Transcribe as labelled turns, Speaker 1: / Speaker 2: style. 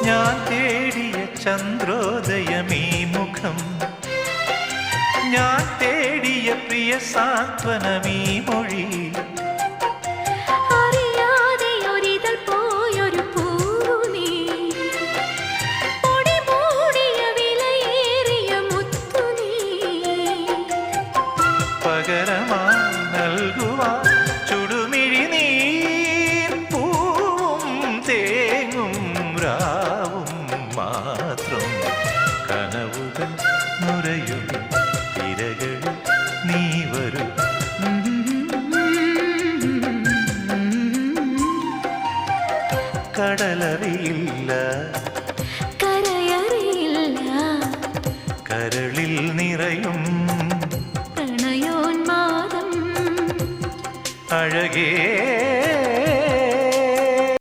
Speaker 1: ഞാൻ തേടിയ ചന്ദ്രോദയമീ മുഖം, ഞാൻ തേടിയ പ്രിയ സാന്ത്വനമീ മൊഴി. പകരമായി നൽകുവാൻ ചുടുമിഴി നീ പൂവും തേങ്ങും രാവും മാത്രം. കനവുകൾ നുരയും തിരകൾ നീ വരൂ. കടലറിയില്ല
Speaker 2: കരയറിയില്ല,
Speaker 1: കരളിൽ നിറയും
Speaker 2: പ്രണയോന്മാദം
Speaker 1: അഴകേ